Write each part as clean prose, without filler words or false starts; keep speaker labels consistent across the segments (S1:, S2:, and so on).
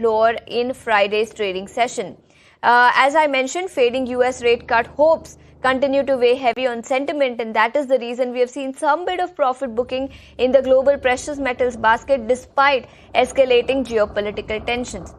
S1: lower in Friday's trading session. As I mentioned, fading US rate cut hopes continue to weigh heavy on sentiment, and that is the reason we have seen some bit of profit booking in the global precious metals basket despite escalating geopolitical tensions.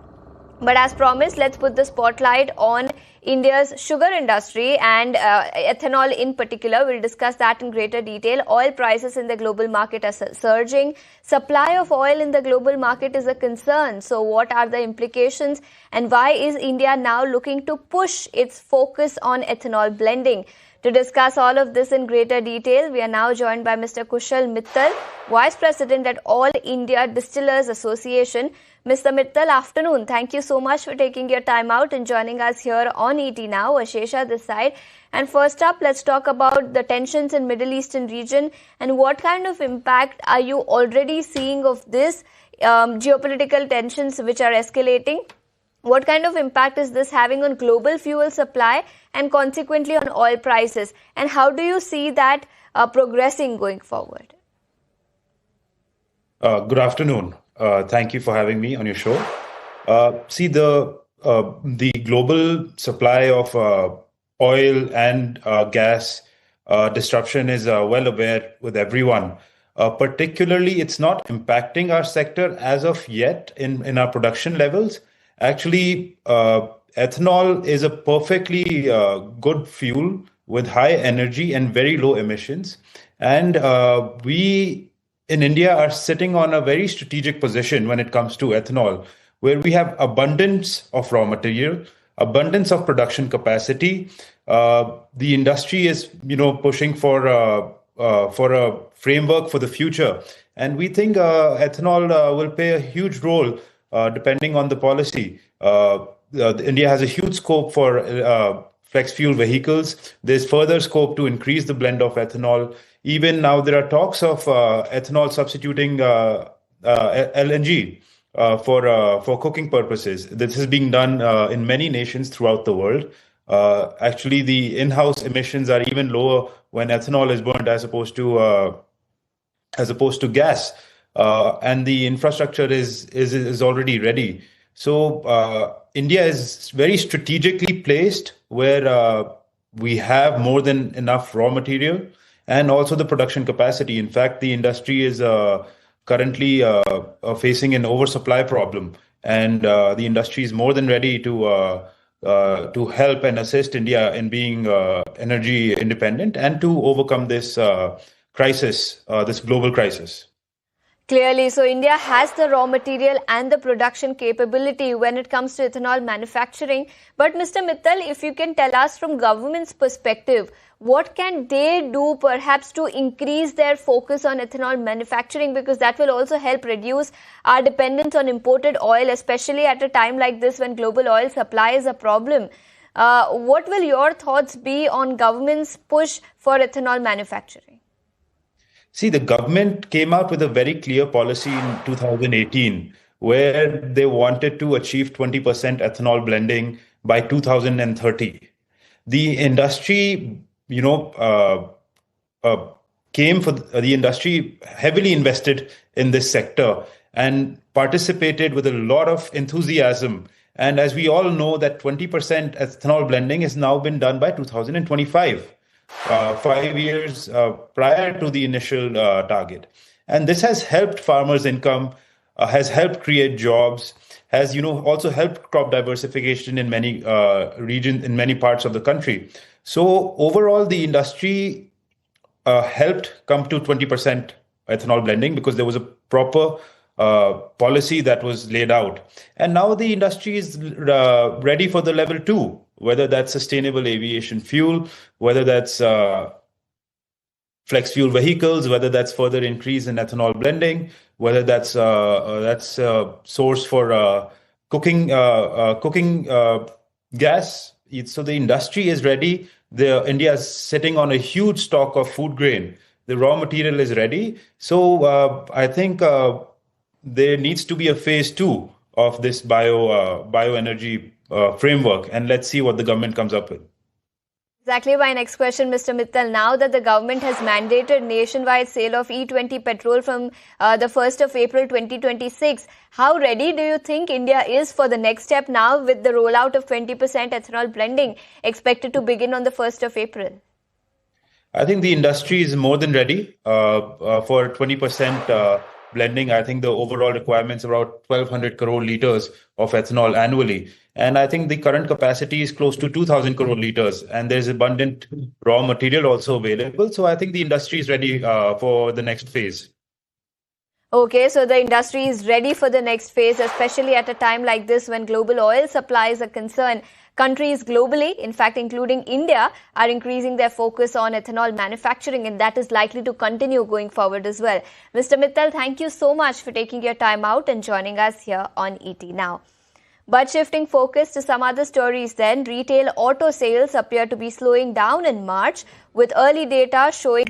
S1: But as promised, let's put the spotlight on India's sugar industry and ethanol in particular. We'll discuss that in greater detail. Oil prices in the global market are surging. Supply of oil in the global market is a concern. So what are the implications and why is India now looking to push its focus on ethanol blending? To discuss all of this in greater detail, we are now joined by Mr. Kushal Mittal, Vice President at All India Distillers Association. Mr. Mittal, afternoon. Thank you so much for taking your time out and joining us here on ET Now. Ashesha this side. And first up, let's talk about the tensions in Middle Eastern region and what kind of impact are you already seeing of this geopolitical tensions which are escalating? What kind of impact is this having on global fuel supply and consequently on oil prices? And how do you see that progressing going forward?
S2: Good afternoon. Thank you for having me on your show. The global supply of oil and gas disruption is well aware with everyone. Particularly, it's not impacting our sector as of yet in our production levels. Actually, ethanol is a perfectly good fuel with high energy and very low emissions. And we in India are sitting on a very strategic position when it comes to ethanol, where we have abundance of raw material, abundance of production capacity. The industry is, pushing for a framework for the future, and we think ethanol will play a huge role depending on the policy. India has a huge scope for flex fuel vehicles. There's further scope to increase the blend of ethanol. Even now, there are talks of ethanol substituting LNG for cooking purposes. This is being done in many nations throughout the world. Actually, the in-house emissions are even lower when ethanol is burned as opposed to gas, and the infrastructure is already ready. So India is very strategically placed where we have more than enough raw material and also the production capacity. In fact, the industry is currently facing an oversupply problem, and the industry is more than ready to help and assist India in being energy independent and to overcome this crisis, this global crisis.
S1: Clearly, so India has the raw material and the production capability when it comes to ethanol manufacturing. But Mr. Mittal, if you can tell us from government's perspective, what can they do perhaps to increase their focus on ethanol manufacturing, because that will also help reduce our dependence on imported oil, especially at a time like this when global oil supply is a problem. What will your thoughts be on government's push for ethanol manufacturing?
S2: See, the government came out with a very clear policy in 2018 where they wanted to achieve 20% ethanol blending by 2030. The industry, the industry heavily invested in this sector and participated with a lot of enthusiasm. And as we all know, that 20% ethanol blending has now been done by 2025. 5 years prior to the initial target. And this has helped farmers' income, has helped create jobs, has also helped crop diversification in many regions, in many parts of the country. So overall, the industry helped come to 20% ethanol blending because there was a proper policy that was laid out. And now the industry is ready for the level 2. Whether that's sustainable aviation fuel, whether that's flex fuel vehicles, whether that's further increase in ethanol blending, whether that's source for cooking gas. So the industry is ready. India is sitting on a huge stock of food grain. The raw material is ready. So I think there needs to be a phase 2 of this bioenergy framework, and let's see what the government comes up with.
S1: Exactly my next question, Mr. Mittal. Now that the government has mandated nationwide sale of E20 petrol from the 1st of April 2026, how ready do you think India is for the next step now with the rollout of 20% ethanol blending expected to begin on the 1st of April?
S2: I think the industry is more than ready for 20% blending. I think the overall requirements are about 1,200 crore liters of ethanol annually. And I think the current capacity is close to 2,000 crore liters. And there's abundant raw material also available. So I think the industry is ready for the next phase.
S1: Okay, so the industry is ready for the next phase, especially at a time like this when global oil supply is a concern. Countries globally, in fact, including India, are increasing their focus on ethanol manufacturing, and that is likely to continue going forward as well. Mr. Mittal, thank you so much for taking your time out and joining us here on ET Now. But shifting focus to some other stories then, retail auto sales appear to be slowing down in March, with early data showing